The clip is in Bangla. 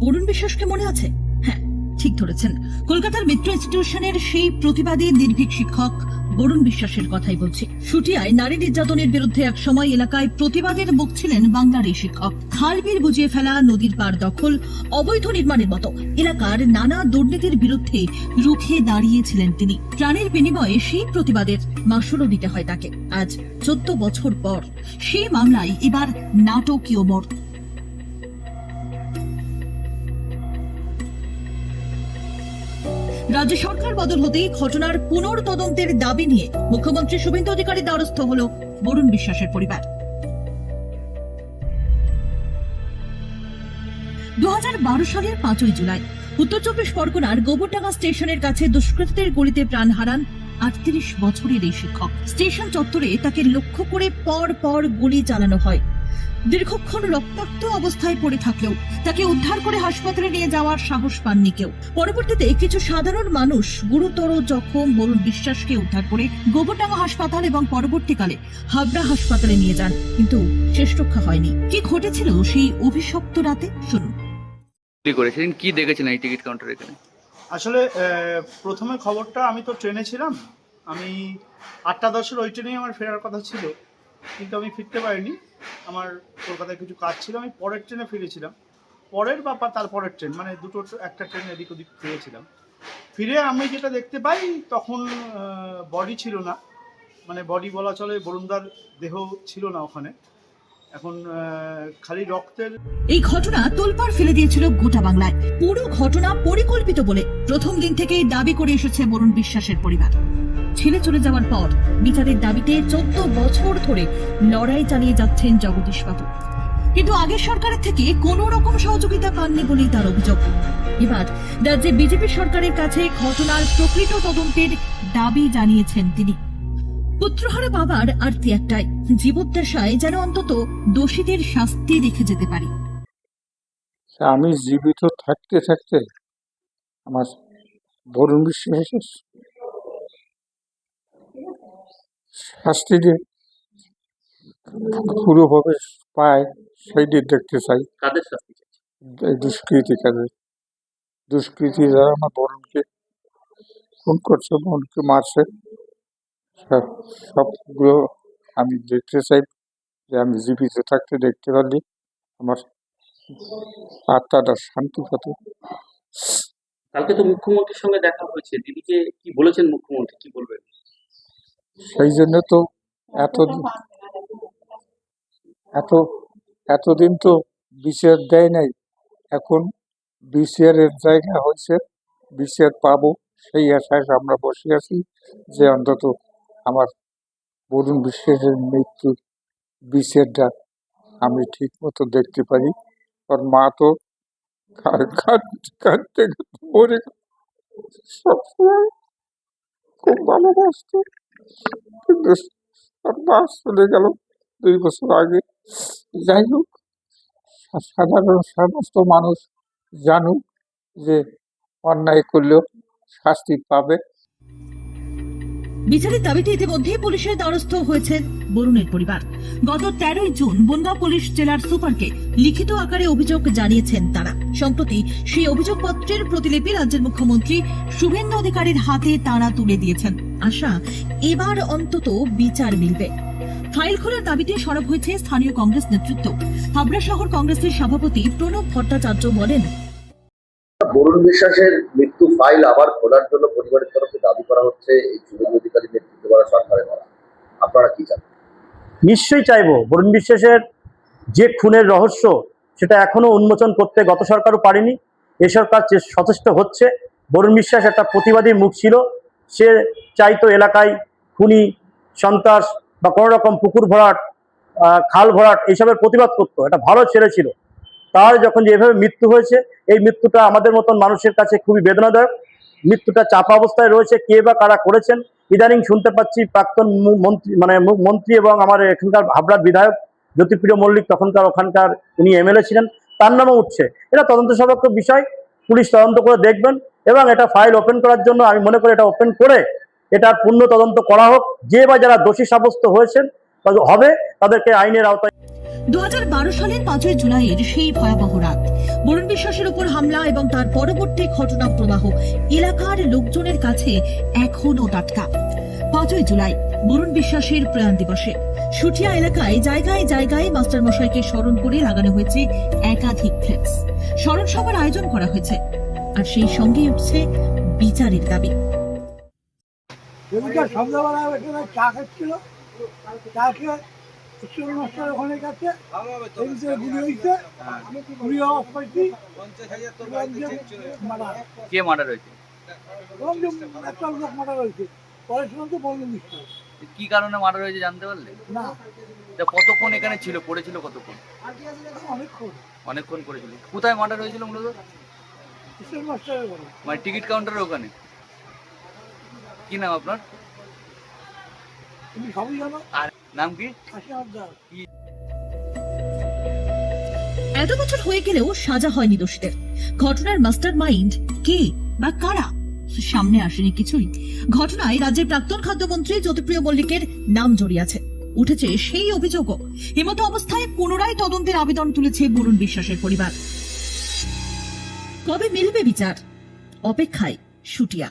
বরুণ বিশ্বাসকে মনে আছে? হ্যাঁ, ঠিক ধরেছেন, কলকাতার মিত্র ইনস্টিটিউশনের সেই প্রতিবাদী নির্ভীক শিক্ষক বরুণ বিশ্বাসের কথাই বলছি। শুটিয়ায় নারী নির্যাতনের বিরুদ্ধে এক সময় এলাকায় প্রতিবাদের মুখ ছিলেন বাংলার এই শিক্ষক। খালবিল বুঝিয়ে ফেলা, নদীর পার দখল, অবৈধ নির্মাণের মতো এলাকার নানা দুর্নীতির বিরুদ্ধে রুখে দাঁড়িয়েছিলেন তিনি। প্রাণের বিনিময়ে সেই প্রতিবাদের মাশুলও দিতে হয় তাকে। আজ 14 বছর পর সেই মামলায় এবার নাটকীয় মোড়। রাজ্য সরকার বদল হতেই ঘটনার পুনর্তদন্তের দাবি নিয়ে মুখ্যমন্ত্রী শুভেন্দু অধিকারীর দ্বারস্থ হল বরুণ বিশ্বাসের পরিবার। 2012 সালের 5ই জুলাই উত্তর চব্বিশ পরগনার গোবরডাঙ্গা স্টেশনের কাছে দুষ্কৃতীদের গুলিতে প্রাণ হারান 38 বছরের এই শিক্ষক। স্টেশন চত্বরে তাকে লক্ষ্য করে পর পর গুলি চালানো হয়। দীর্ঘক্ষণ রক্তাক্ত অবস্থায় পড়ে থাকলেও তাকে উদ্ধার করে হাসপাতালে নিয়ে যাওয়ার সাহস পাননি কেউ। পরবর্তীতে কিছু সাধারণ মানুষ গুরুতর জখম বরুণ বিশ্বাসকে উদ্ধার করে গোবরডাঙ্গা হাসপাতাল এবং পরবর্তীকালে হাবড়া হাসপাতালে নিয়ে যান, কিন্তু শেষ রক্ষা হয়নি। কি ঘটেছিল সেই অভিশপ্ত রাতে, শুনুন। করেছিলেন কি দেখেছেন এই টিকিট কাউন্টারে? এখানে আসলে প্রথমে খবরটা, আমি তো ট্রেনে ছিলাম, আমি 8:10 ওই ট্রেনেই আমার ফেরার কথা ছিল, কিন্তু আমি ফিরতে পারিনি। আমার কলকাতায় কিছু কাজ ছিল, আমি পরের ট্রেনে ফিরেছিলাম। পরের বা তারপরের ট্রেন, মানে একটা ট্রেন এদিক ওদিক ফিরেছিলাম। ফিরে আমি যেটা দেখতে পাই, তখন বডি ছিল না, মানে বডি বলা চলে, বরুণদার দেহ ছিল না ওখানে। এখন খালি রক্তের। এই ঘটনা তোলপাড় ফেলে দিয়েছিল গোটা বাংলায়। পুরো ঘটনা পরিকল্পিত বলে প্রথম দিন থেকেই দাবি করে এসেছে বরুণ বিশ্বাসের পরিবার। ছেলে চলে যাওয়ার পর বিচারের দাবিতে 14 বছর ধরে লড়াই চালিয়ে যাচ্ছেন জগদীশ বাবু, কিন্তু আগের সরকারের থেকে কোনো রকম সহযোগিতা পাননি বলেই তার অভিযোগ। এবার রাজ্যে বিজেপি সরকারের কাছে ঘটনার প্রকৃত তদন্তের দাবি জানিয়েছেন তিনি। পুত্রহারা বাবার আরতি একটাই, জীবদ্দশায় যেন অন্তত দোষীদের শাস্তি রেখে যেতে পারি। আমি জীবিত থাকতে থাকতে আমার বরুণ বিশ্বাসের শাস্তি যে পুরোভাবে পায় সেইটি দেখতে চাই। কাদের শাস্তি চাইছেন? এই দুষ্কৃতি যারা আমার বরুণকে খুন করছে, বোনকে মারছে, সবগুলো আমি দেখতে চাই। যে আমি জীবিত থাকতে দেখতে পারলি আমার আত্মাটা শান্তি পাবে। কালকে তো মুখ্যমন্ত্রীর সঙ্গে দেখা হয়েছে, দিদিকে কি বলেছেন মুখ্যমন্ত্রী, কি বলবেন? সেই জন্য তো এতদিন তো বিচার দেয় নাই, এখন বিচারের জায়গা হয়েছে, বিচার পাবো সেই আশায় আমরা বসে আছি যে অন্তত আমার বরুণ বিশ্বাসের মৃত্যুর বিচারটা আমি ঠিক মতো দেখতে পারি। ওর মা তো কাঁদতে কাঁদতে মরে সবসময় খুব ভালোবাসত, কিন্তু ওর মা চলে গেল 2 বছর আগে। যাই হোক, সাধারণ সমস্ত মানুষ জানুক যে অন্যায় করলেও শাস্তি পাবে। বিচারের দাবিতে ইতিমধ্যে পুলিশের দ্বারস্থ হয়েছে বরুণের পরিবার। গত 13ই জুন বনগাঁ পুলিশ জেলার সুপারকে লিখিত আকারে অভিযোগ জানিয়েছেন তারা। সম্প্রতি সেই অভিযোগপত্রের প্রতিলিপি রাজ্যের মুখ্যমন্ত্রী শুভেন্দু অধিকারীর হাতে তারা তুলে দিয়েছেন। আশা, এবার অন্তত বিচার মিলবে। ফাইল খোলার দাবিতে সরব হয়েছে স্থানীয় কংগ্রেস নেতৃত্ব। হাবড়া শহর কংগ্রেসের সভাপতি প্রণব ভট্টাচার্য বলেন, বরুণ বিশ্বাসের মৃত্যু ফাইল আবার খোলার জন্য পরিবারের তরফে দাবি করা হচ্ছে এই শুভেন্দু অধিকারী নেতৃত্ব করা সরকারের দ্বারা। আপনারা কি চান? নিশ্চয়ই চাইবো। বরুণ বিশ্বাসের যে খুনের রহস্য, সেটা এখনো উন্মোচন করতে গত সরকারও পারেনি, এ সরকার সচেষ্ট হচ্ছে। বরুণ বিশ্বাস একটা প্রতিবাদী মুখ ছিল, সে চাইতো এলাকায় খুনি, সন্ত্রাস বা কোনো রকম পুকুর ভরাট, খাল ভরাট এইসবের প্রতিবাদ করতো। একটা ভালো ছেলে ছিল। তার যখন যেভাবে মৃত্যু হয়েছে, এই মৃত্যুটা আমাদের মতন মানুষের কাছে খুবই বেদনাদায়ক। মৃত্যুটা চাপা অবস্থায় রয়েছে, কে বা কারা করেছেন। ইদানিং শুনতে পাচ্ছি প্রাক্তন মন্ত্রী এবং আমার এখানকার হাবড়ার বিধায়ক জ্যোতিপ্রিয় মল্লিক, তখনকার ওখানকার উনি এমএলএ ছিলেন, তার নামও উঠছে। এটা তদন্ত সাপেক্ষ বিষয়, পুলিশ তদন্ত করে দেখবেন এবং এটা ফাইল ওপেন করার জন্য আমি মনে করি এটা ওপেন করে এটার পূর্ণ তদন্ত করা হোক। যে বা যারা দোষী সাব্যস্ত হয়েছেন হবে, তাদেরকে আইনের আওতায়। 2012 সালের 5ই জুলাইয়ের সেই ভয়াবহ রাত, বরুণ বিশ্বাসের উপর হামলা এবং তার পরবর্তী ঘটনা প্রবাহ এলাকার লোকজনের কাছে এখনো টাটকা। 5ই জুলাই বরুণ বিশ্বাসের প্রয়াণ দিবসে সুটিয়া এলাকায় জায়গায় জায়গায় মাস্টার মশাইকে স্মরণ করে লাগানো হয়েছে একাধিক ফ্লেক্স। স্মরণ সভার আয়োজন করা হয়েছে, আর সেই সঙ্গে উঠছে বিচারের দাবি। সেদিনকার সন্ধ্যাবেলা এখানে চা খাচ্ছিল, চা খেয়ে ঈশ্বর মাস্টার ওখানে গেছে, এদিকে গুলি হয়েছে, গুলি হওয়ার পাইছি কে মার্ডার হয়েছে? একটা লোক মারা রয়েছে, পরে শুনতে বলুন বিশ্বাস কি কারণে মার্ডার হয়েছে জানতে পারলে? না, তা কতক্ষণ এখানে ছিল, পড়েছিল কতক্ষণ? অনেকক্ষণ অনেকক্ষণ পড়েছিল। কোথায় মার্ডার হয়েছিল মূলত? ঈশ্বর মাস্টারের বলে মানে টিকিট কাউন্টারের ওখানে। কি নাম আপনার? তুমি সবই জানো। আর নাম কি? কাশীনাথ দাস। এত বছর হয়ে গেলেও সাজা হয়নি দোষীদের। ঘটনার মাস্টার মাইন্ড কে বা কারা সামনে আসেনি কিছুই। ঘটনায় রাজ্যের প্রাক্তন খাদ্যমন্ত্রী জ্যোতিপ্রিয় মল্লিকের নাম জড়িয়ে আছে। উঠেছে সেই অভিযোগও। এমতো অবস্থায় পুনরায় তদন্তের আবেদন তুলেছে বরুণ বিশ্বাসের পরিবার। কবে মিলবে বিচার? অপেক্ষায় সুটিয়া।